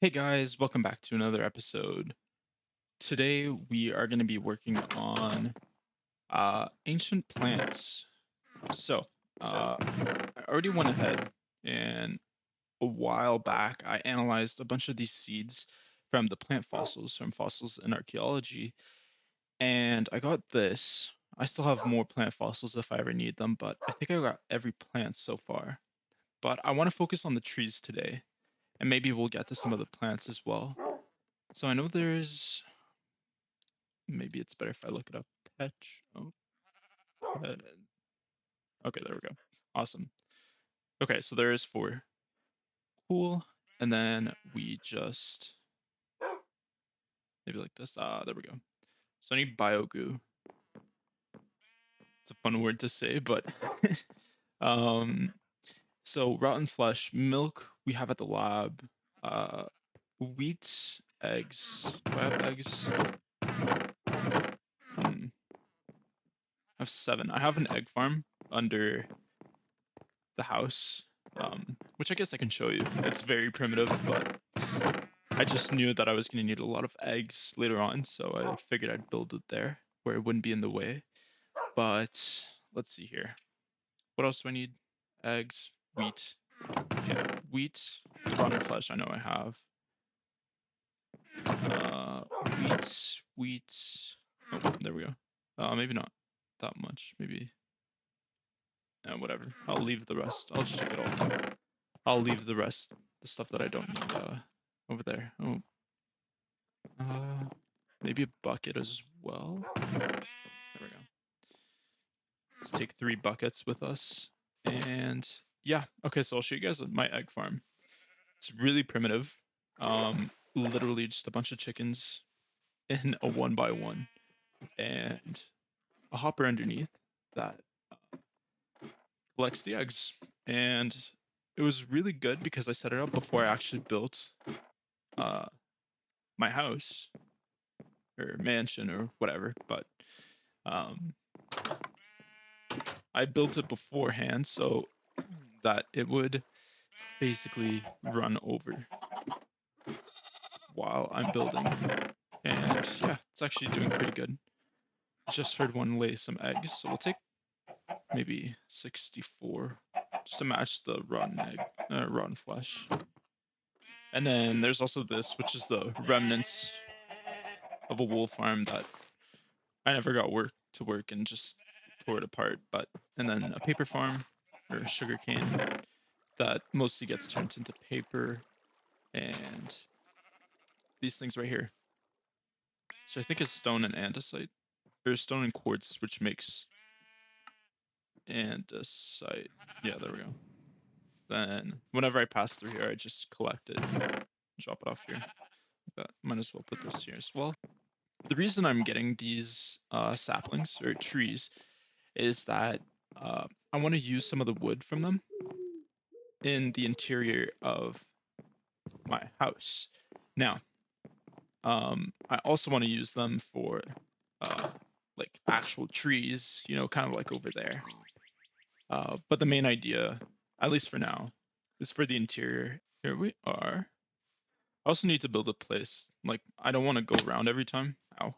Hey guys, welcome back to another episode. Today we are going to be working on ancient plants. So, I already went ahead and a while back I analyzed a bunch of these seeds from the plant fossils from fossils in archaeology, and I got this. I still have more plant fossils if I ever need them, but I think I got every plant so far. But I want to focus on the trees today, and maybe we'll get to some of the plants as well. So I know there's maybe it's better if I look it up. Petch. Oh, okay, there we go. Awesome. Okay, so there is four. Cool. And then we just maybe like this. There we go. So I need biogoo. It's a fun word to say, but um, so rotten flesh, milk we have at the lab. Uh, wheat, eggs. Do I have eggs? I have seven. I have an egg farm under the house, which I guess I can show you. It's very primitive, but I just knew that I was going to need a lot of eggs later on, so I figured I'd build it there where it wouldn't be in the way. But let's see here. What else do I need? Eggs, wheat. Okay, wheat, rotten flesh. I know I have. Uh, wheat. Oh, there we go. Maybe not that much. Maybe. Whatever. I'll leave the rest. I'll just take it all. I'll leave the rest, the stuff that I don't need, over there. Oh, uh, maybe a bucket as well. There we go. Let's take 3 buckets with us. And yeah, okay, so I'll show you guys my egg farm. It's really primitive. Literally just a bunch of chickens in a 1 by 1 and a hopper underneath that collects the eggs. And it was really good because I set it up before I actually built uh, my house or mansion or whatever. But um, I built it beforehand so that it would basically run over while I'm building. And yeah, it's actually doing pretty good. Just heard one lay some eggs, so we'll take maybe 64 just to match the rotten egg, rotten flesh. And then there's also this, which is the remnants of a wool farm that I never got work to work and just tore it apart. But and then a paper farm or sugar cane that mostly gets turned into paper and these things right here. So I think is stone and andesite or stone and quartz, which makes andesite. Yeah, there we go. Then whenever I pass through here, I just collect it, drop it off here. But might as well put this here as well. The reason I'm getting these saplings or trees is that I want to use some of the wood from them in the interior of my house. Now, I also want to use them for uh, like actual trees, kind of like over there. But the main idea, at least for now, is for the interior. Here we are. I also need to build a place. Like, I don't want to go around every time. Ow.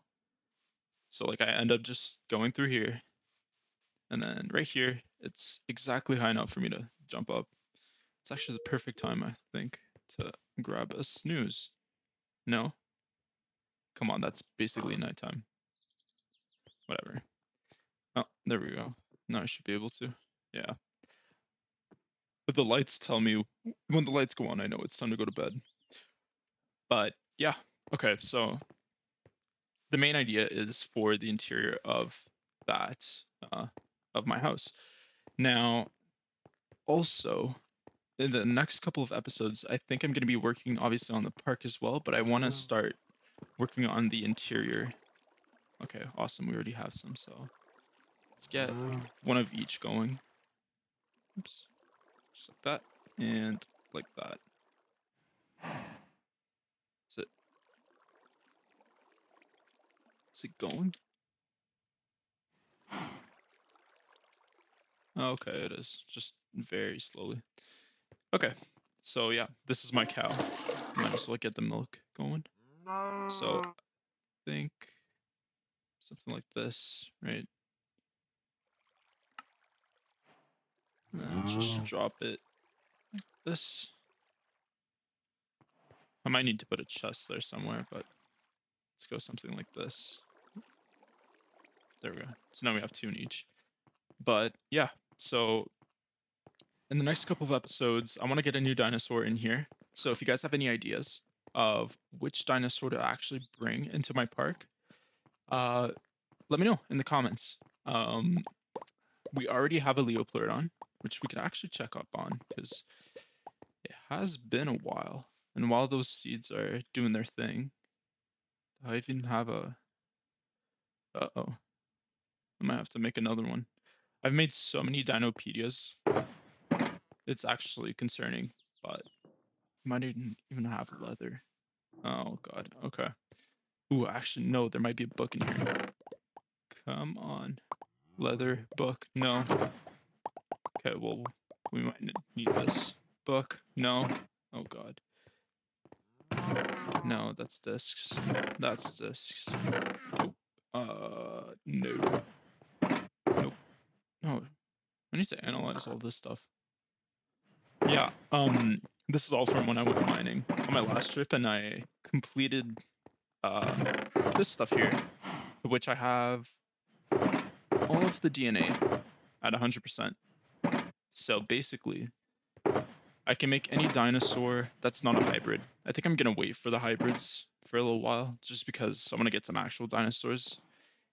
So, like, I end up just going through here. And then right here, it's exactly high enough for me to jump up. It's actually the perfect time, I think, to grab a snooze. No? Come on, that's basically nighttime. Whatever. Oh, there we go. Now I should be able to. Yeah. But the lights tell me when the lights go on, I know it's time to go to bed. But yeah. Okay, so the main idea is for the interior of that uh, of my house. Now, also in the next couple of episodes, I think I'm going to be working obviously on the park as well, but I want to start working on the interior. Okay, awesome. We already have some, so let's get one of each going. Oops, just like that and like that. Is it? Is it going? Okay, it is. Just very slowly. Okay. So yeah, this is my cow. Might as well get the milk going. So I think something like this, right? And then just drop it like this. I might need to put a chest there somewhere, but let's go something like this. There we go. So now we have 2 in each. But yeah, so in the next couple of episodes, I want to get a new dinosaur in here. So if you guys have any ideas of which dinosaur to actually bring into my park, let me know in the comments. We already have a Leopleurodon, which we could actually check up on because it has been a while. And while those seeds are doing their thing, I even have a... Uh-oh. I might have to make another one. I've made so many Dinopedias. It's actually concerning, but I might even have leather. Oh god, okay. Ooh, actually, no, there might be a book in here. Come on. Leather, book, no. Okay, well, we might need this. Book, no. Oh god. No, that's discs. That's discs. Nope. No. Nope. No. I need to analyze all this stuff. Yeah, this is all from when I went mining on my last trip, and I completed this stuff here, to which I have all of the DNA at 100%. So basically, I can make any dinosaur that's not a hybrid. I think I'm gonna wait for the hybrids for a little while, just because I want to get some actual dinosaurs.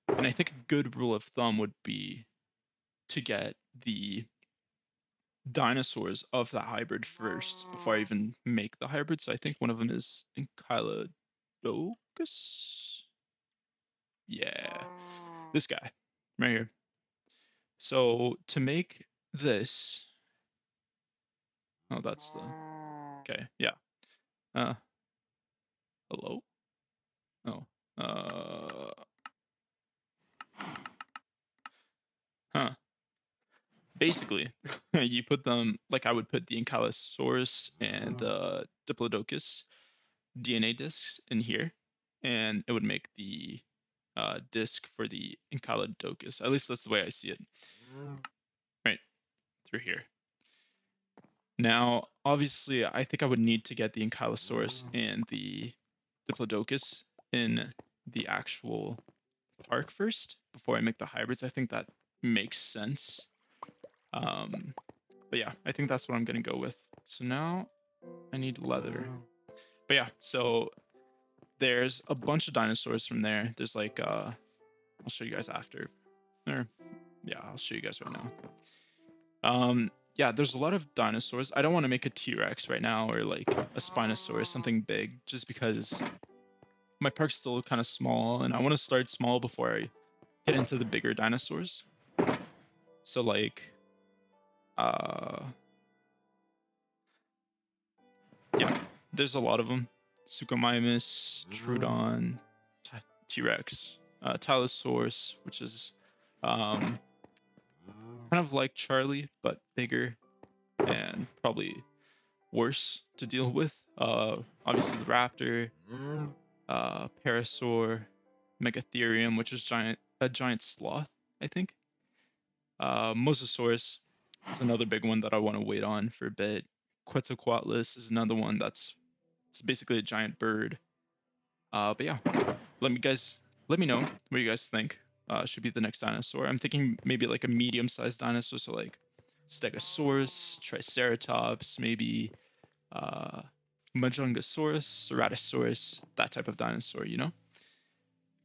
And I think a good rule of thumb would be to get the dinosaurs of that hybrid first before I even make the hybrid. So I think one of them is Ankylodocus. Yeah, this guy right here. So to make this, oh, that's the, okay, yeah. Uh, hello? Oh, uh, huh. Basically, you put them, like I would put the Ankylosaurus and the Diplodocus DNA discs in here, and it would make the disc for the Ankylodocus. At least that's the way I see it. Right, through here. Now, obviously, I think I would need to get the Ankylosaurus and the Diplodocus in the actual park first before I make the hybrids. I think that makes sense. But yeah, I think that's what I'm gonna go with. So now I need leather. But yeah, so there's a bunch of dinosaurs from there. There's like I'll show you guys after. Or yeah, I'll show you guys right now. Yeah, there's a lot of dinosaurs. I don't want to make a T-Rex right now or like a Spinosaurus, something big, just because my park's still kind of small and I want to start small before I get into the bigger dinosaurs. So like yeah, there's a lot of them. Suchomimus, Troodon, T-Rex, Tylosaurus, which is kind of like Charlie but bigger and probably worse to deal with. Obviously the Raptor, Parasaur, Megatherium, which is a giant sloth, I think. Mosasaurus is another big one that I want to wait on for a bit. Quetzalcoatlus is another one that's it's basically a giant bird. But yeah, let me know what you guys think. Should be the next dinosaur. I'm thinking maybe like a medium-sized dinosaur, so like Stegosaurus, Triceratops, maybe Majungasaurus, Ceratosaurus, that type of dinosaur, you know?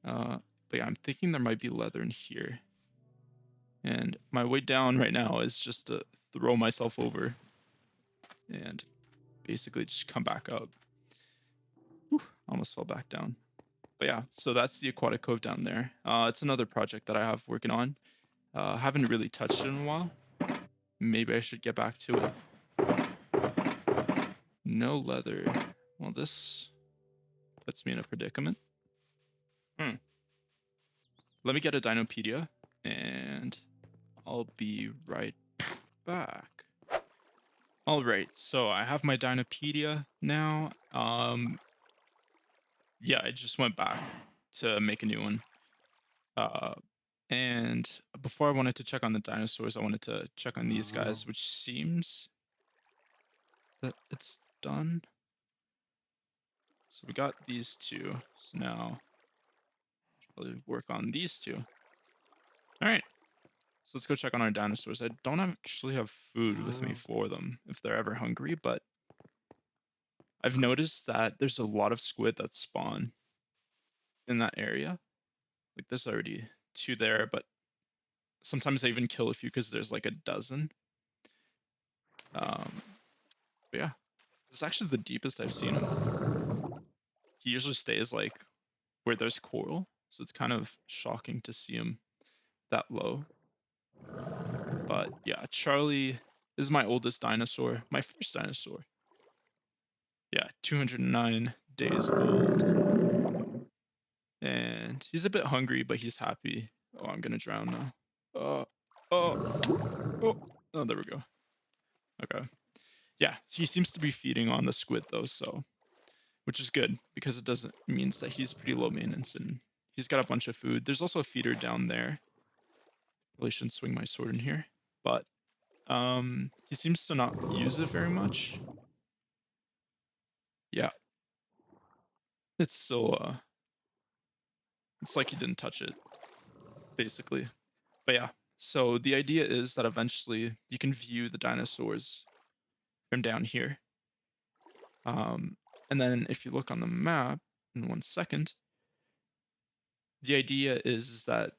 But yeah, I'm thinking there might be leather in here. And my way down right now is just to throw myself over and basically just come back up. Whew, almost fell back down. But yeah, so that's the aquatic cove down there. It's another project that I have working on. Haven't really touched it in a while. Maybe I should get back to it. No leather. Well, this puts me in a predicament. Let me get a Dinopedia, and I'll be right back. All right, so I have my Dinopedia now. Yeah, I just went back to make a new one. Uh, and before I wanted to check on the dinosaurs, I wanted to check on these guys, which seems that it's done. So we got these two. So now probably work on these two. All right. So let's go check on our dinosaurs. I don't actually have food with me for them if they're ever hungry, but I've noticed that there's a lot of squid that spawn in that area. Like there's already two there, but sometimes I even kill a few because there's like a dozen. Um, but yeah, this is actually the deepest I've seen him. He usually stays like where there's coral, so it's kind of shocking to see him that low. But yeah, Charlie is my oldest dinosaur, my first dinosaur. Yeah, 209 days old. And he's a bit hungry, but he's happy. Oh, I'm gonna drown now. Oh, oh, oh, oh, there we go. Okay. Yeah, he seems to be feeding on the squid though, so which is good because it doesn't means that he's pretty low maintenance and he's got a bunch of food. There's also a feeder down there. Probably shouldn't swing my sword in here, but he seems to not use it very much. Yeah, it's still it's like he didn't touch it basically. But yeah, so the idea is that eventually you can view the dinosaurs from down here. Um, and then if you look on the map in 1 second, the idea is that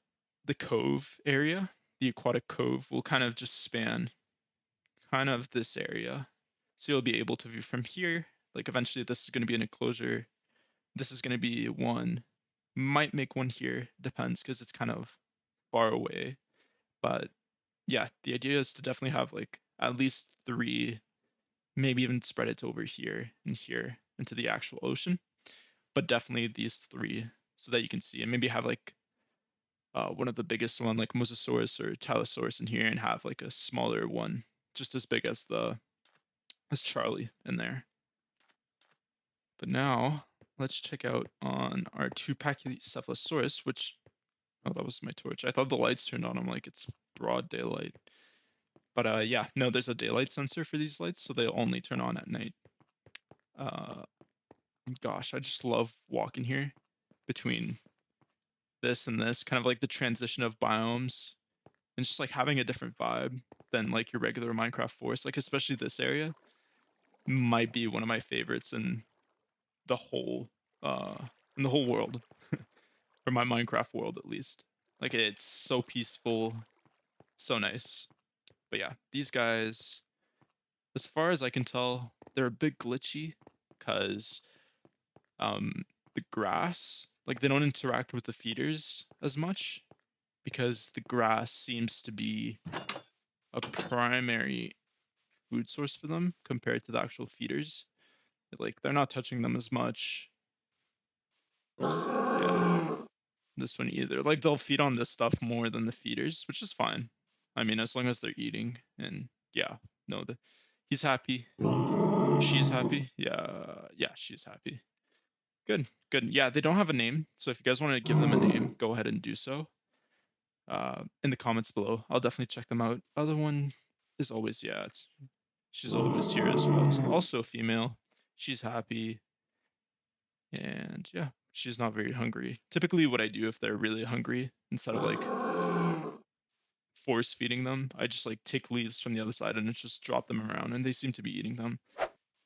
the cove area, the aquatic cove, will kind of just span kind of this area. So you'll be able to view from here. Like eventually this is going to be an enclosure. This is going to be one. Might make one here, depends because it's kind of far away. But yeah, the idea is to definitely have like at least three, maybe even spread it over here and here into the actual ocean. But definitely these three so that you can see and maybe have like one of the biggest one like Mosasaurus or Tylosaurus in here and have like a smaller one just as big as the as Charlie in there. But now let's check out on our two Pachycephalosaurus, which oh that was my torch. I thought the lights turned on. I'm like it's broad daylight. But yeah, no, there's a daylight sensor for these lights, so they'll only turn on at night. Uh, gosh, I just love walking here between this and this, kind of like the transition of biomes and just like having a different vibe than like your regular Minecraft forest. Like especially this area might be one of my favorites the whole uh in the whole world, or my Minecraft world at least. Like it's so peaceful, so nice. But yeah, these guys, as far as I can tell, they're a bit glitchy because the grass, like they don't interact with the feeders as much because the grass seems to be a primary food source for them compared to the actual feeders. Like they're not touching them as much. Yeah, this one either. Like they'll feed on this stuff more than the feeders, which is fine. I mean, as long as they're eating and yeah, no, he's happy. She's happy. Yeah, yeah, she's happy. Good, good. Yeah, they don't have a name, so if you guys want to give them a name, go ahead and do so. In the comments below. I'll definitely check them out. Other one is always yeah, she's always here as well. Also female. She's happy. And yeah, she's not very hungry. Typically what I do if they're really hungry, instead of like force feeding them, I just like take leaves from the other side and just drop them around and they seem to be eating them.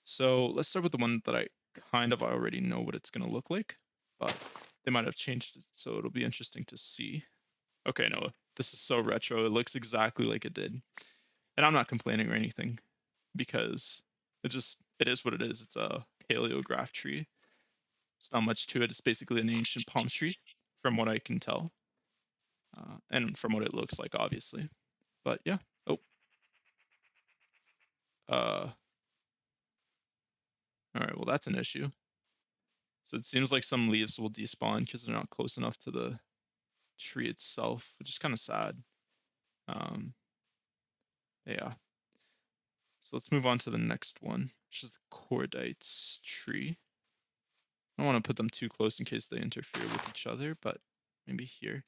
So let's start with the one that I kind of already know what it's gonna look like, but they might have changed it, so it'll be interesting to see. Okay, no, this is so retro. It looks exactly like it did. And I'm not complaining or anything because it is what it is. It's a paleograph tree. It's not much to it. It's basically an ancient palm tree, from what I can tell, and from what it looks like, obviously. But yeah. Oh. Uh. All right. Well, that's an issue. So it seems like some leaves will despawn because they're not close enough to the tree itself, which is kind of sad. Um. Yeah. So let's move on to the next one, which is the Cordytes tree. I don't want to put them too close in case they interfere with each other, but maybe here.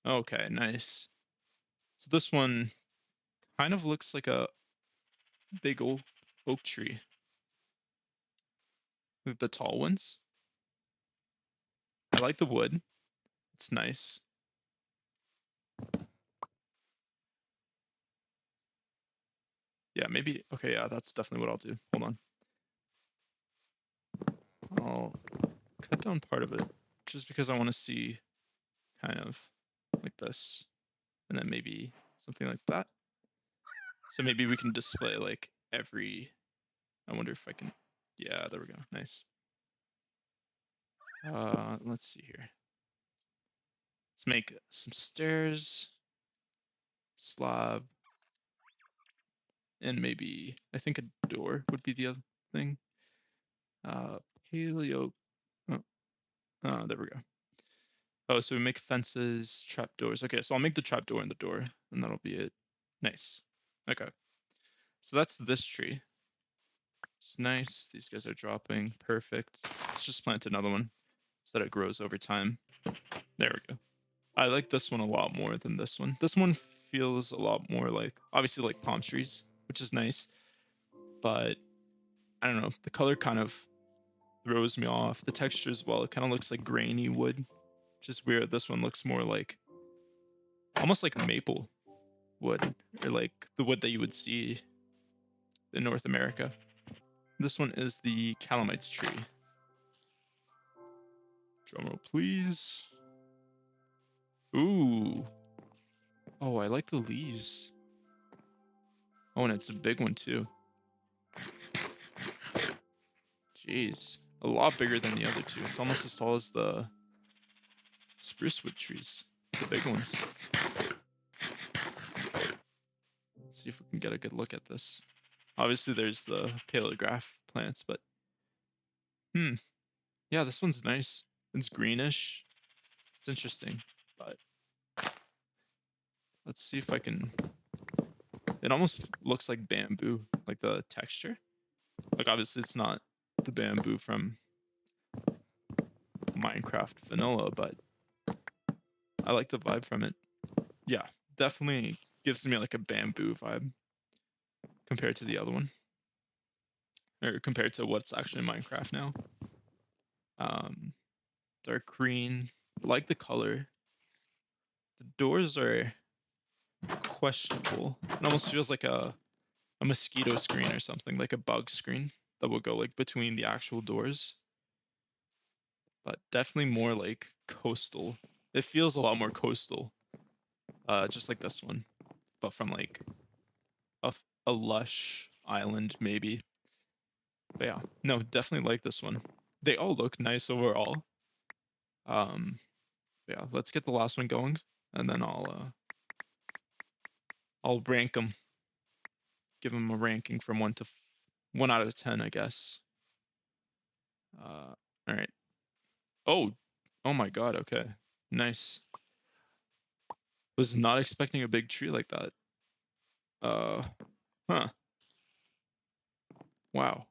Okay, nice. So this one kind of looks like a big old oak tree. With the tall ones. I like the wood. It's nice. Yeah, maybe. Okay, yeah, that's definitely what I'll do. Hold on. I'll cut down part of it just because I want to see kind of like this. And then maybe something like that. So maybe we can display like every. I wonder if I can. Yeah, there we go. Nice. Let's see here. Let's make some stairs, slab, and maybe I think a door would be the other thing. Uh, paleo. Oh, there we go. Oh, so we make fences, trapdoors. Okay, so I'll make the trapdoor and the door, and that'll be it. Nice. Okay. So that's this tree. It's nice. These guys are dropping. Perfect. Let's just plant another one so that it grows over time. There we go. I like this one a lot more than this one. This one feels a lot more like, obviously like palm trees, which is nice. But I don't know, the color kind of throws me off. The texture as well, it kind of looks like grainy wood, which is weird. This one looks more like, almost like maple wood, or like the wood that you would see in North America. This one is the calamites tree. Drumroll, please. Ooh. Oh, I like the leaves. Oh, and it's a big one too. Jeez. A lot bigger than the other two. It's almost as tall as the spruce wood trees, the big ones. Let's see if we can get a good look at this. Obviously, there's the paleograph plants, but yeah, this one's nice. It's greenish. It's interesting, but let's see if I can. It almost looks like bamboo, like the texture. Like obviously, it's not the bamboo from Minecraft vanilla, but I like the vibe from it. Yeah, definitely gives me like a bamboo vibe compared to the other one, or compared to what's actually in Minecraft now. Um, dark green, like the color. The doors are questionable. It almost feels like a mosquito screen or something, like a bug screen that will go like between the actual doors. But definitely more like coastal. It feels a lot more coastal, just like this one, but from like a, a lush island maybe. But yeah, no, definitely like this one. They all look nice overall. Um, yeah, let's get the last one going, and then I'll rank them, give them a ranking from 1 out of 10, I guess. All right. Oh, oh my God. Okay, nice. Was not expecting a big tree like that. Uh, huh. Wow.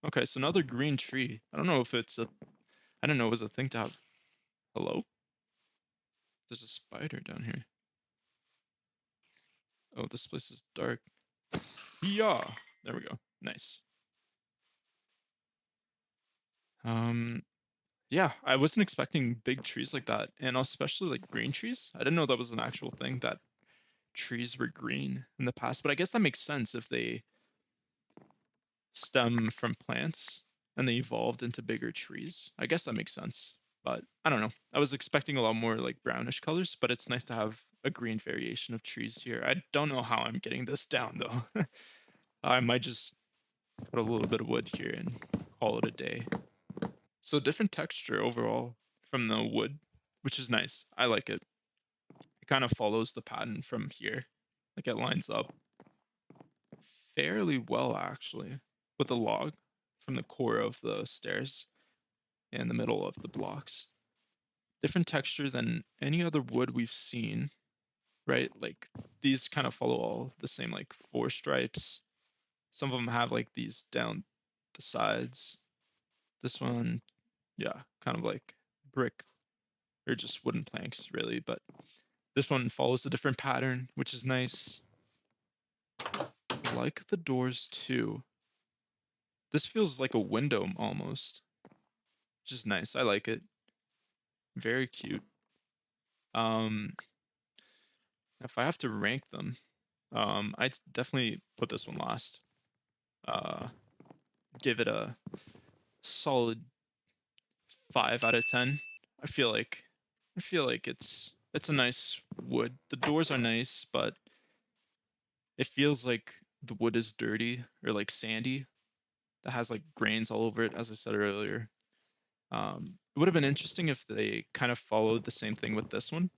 Okay, so another green tree. I don't know if it's a. I didn't know it was a thing to have. Hello? There's a spider down here. Oh, this place is dark. Yeah. There we go. Nice. Um, yeah, I wasn't expecting big trees like that, and especially like green trees. I didn't know that was an actual thing that trees were green in the past, but I guess that makes sense if they stem from plants and they evolved into bigger trees. I guess that makes sense. But I don't know. I was expecting a lot more like brownish colors, but it's nice to have a green variation of trees here. I don't know how I'm getting this down though. I might just put a little bit of wood here and call it a day. So different texture overall from the wood, which is nice. I like it. It kind of follows the pattern from here. Like it lines up fairly well actually with the log from the core of the stairs and the middle of the blocks. Different texture than any other wood we've seen. right? Like these kind of follow all the same like 4 stripes. Some of them have like these down the sides. This one, yeah, kind of like brick or just wooden planks really, but this one follows a different pattern, which is nice. I like the doors too. This feels like a window almost, which is nice. I like it. Very cute. Um, if I have to rank them, I'd definitely put this one last. Uh, give it a solid 5 out of 10. I feel like it's a nice wood. The doors are nice, but it feels like the wood is dirty or like sandy. That has like grains all over it, as I said earlier. It would have been interesting if they kind of followed the same thing with this one,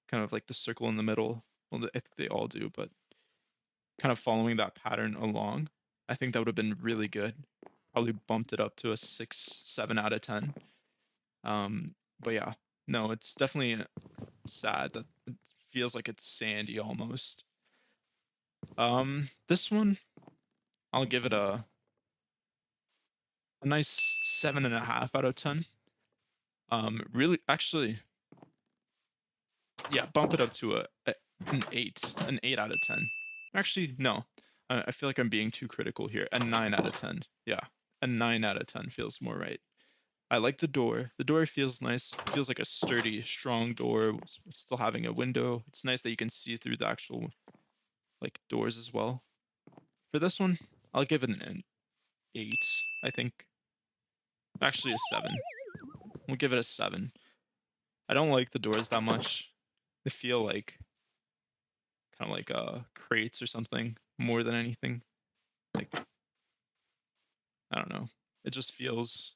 kind of like the circle in the middle. Well, I think they all do, but kind of following that pattern along. I think that would have been really good. Probably bumped it up to a 6, 7 out of 10. But yeah, no, it's definitely sad that it feels like it's sandy almost. This one, I'll give it a nice 7.5 out of 10. Really, actually, yeah, bump it up to an 8 out of 10. Actually, no, I feel like I'm being too critical here. A 9 out of 10. Yeah, a 9 out of 10 feels more right. I like the door. The door feels nice. It feels like a sturdy, strong door, still having a window. It's nice that you can see through the actual like doors as well. For this one, I'll give it an 8. I think actually a 7. We'll give it a 7. I don't like the doors that much. They feel like kind of like crates or something more than anything. Like I don't know. It just feels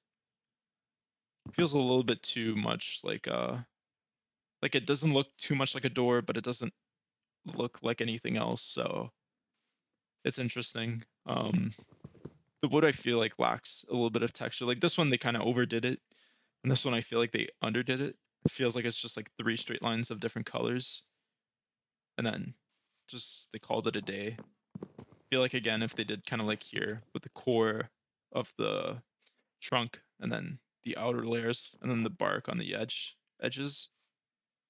a little bit too much like it doesn't look too much like a door, but it doesn't look like anything else. So it's interesting. The wood I feel like lacks a little bit of texture. Like this one, they kind of overdid it, and this one I feel like they underdid it. It feels like it's just like 3 straight lines of different colors, and then just they called it a day. I feel like again, if they did kind of like here with the core of the trunk and then the outer layers and then the bark on the edges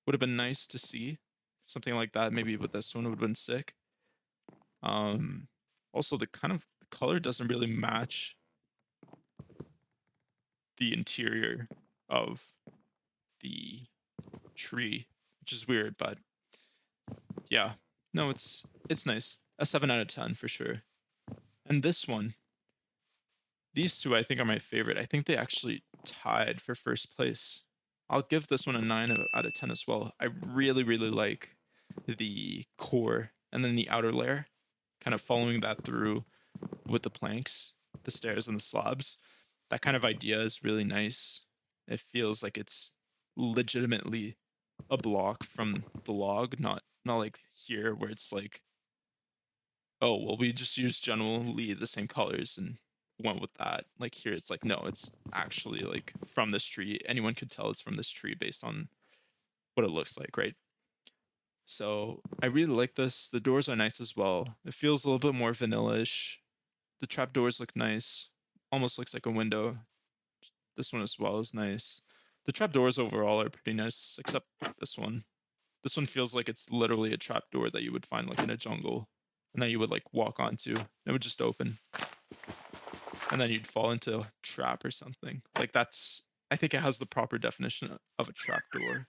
would have been nice to see. Something like that maybe with this one would have been sick. Um, Also the kind of the color doesn't really match the interior of the tree, which is weird, but yeah, no, it's nice. A 7 out of 10 for sure. And this one, these two I think are my favorite. I think they actually tied for first place. I'll give this one a 9 out of 10 as well. I really, really like the core and then the outer layer, kind of following that through with the planks, the stairs, and the slabs. That kind of idea is really nice. It feels like it's legitimately a block from the log, not like here where it's like, oh well, we just use generally the same colors and went with that. Like here, it's like no, it's actually like from this tree. Anyone could tell it's from this tree based on what it looks like, right? So I really like this. The doors are nice as well. It feels a little bit more vanilla-ish. The trap doors look nice. Almost looks like a window. This one as well is nice. The trap doors overall are pretty nice, except this one. This one feels like it's literally a trap door that you would find like in a jungle, and that you would like walk onto. It would just open, and then you'd fall into a trap or something. Like that's. I think it has the proper definition of a trap door.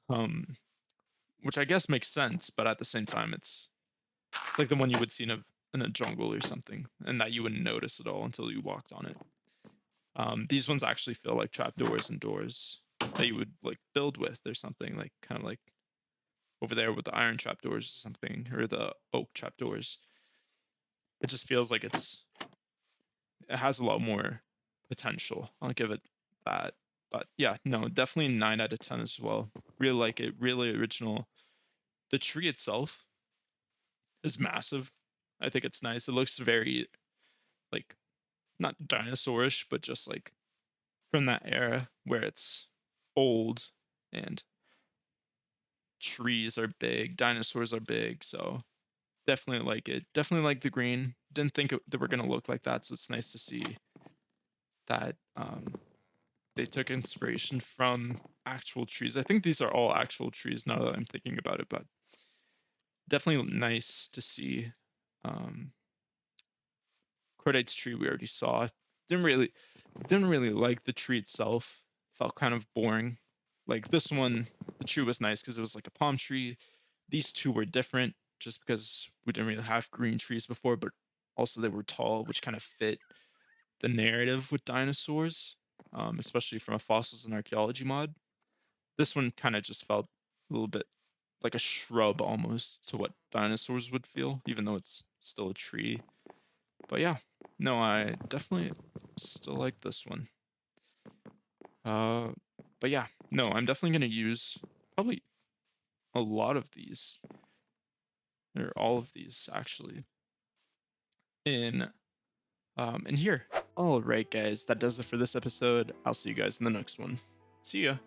Um, which I guess makes sense, but at the same time, it's like the one you would see in a jungle or something, and that you wouldn't notice at all until you walked on it. These ones actually feel like trapdoors and doors that you would like build with or something, like kind of like over there with the iron trapdoors or something, or the oak trapdoors. It just feels like it has a lot more potential. I'll give it that. But yeah, no, definitely 9 out of 10 as well. Really like it, really original. The tree itself is massive. I think it's nice. It looks very like not dinosaurish, but just like from that era where it's old and trees are big, dinosaurs are big, so definitely like it. Definitely like the green. Didn't think they were gonna look like that, so it's nice to see that they took inspiration from actual trees. I think these are all actual trees now that I'm thinking about it, but definitely nice to see. Um, Cordite's tree we already saw. Didn't really didn't really like the tree itself. Felt kind of boring. Like this one, the tree was nice because it was like a palm tree. These two were different just because we didn't really have green trees before, but also they were tall, which kind of fit the narrative with dinosaurs, especially from a fossils and archaeology mod. This one kind of just felt a little bit like a shrub almost to what dinosaurs would feel, even though it's still a tree. But yeah, no, I definitely still like this one. Uh, but yeah, no, I'm definitely gonna use probably a lot of these, or all of these actually, in here. All right, guys, that does it for this episode. I'll see you guys in the next one. See ya.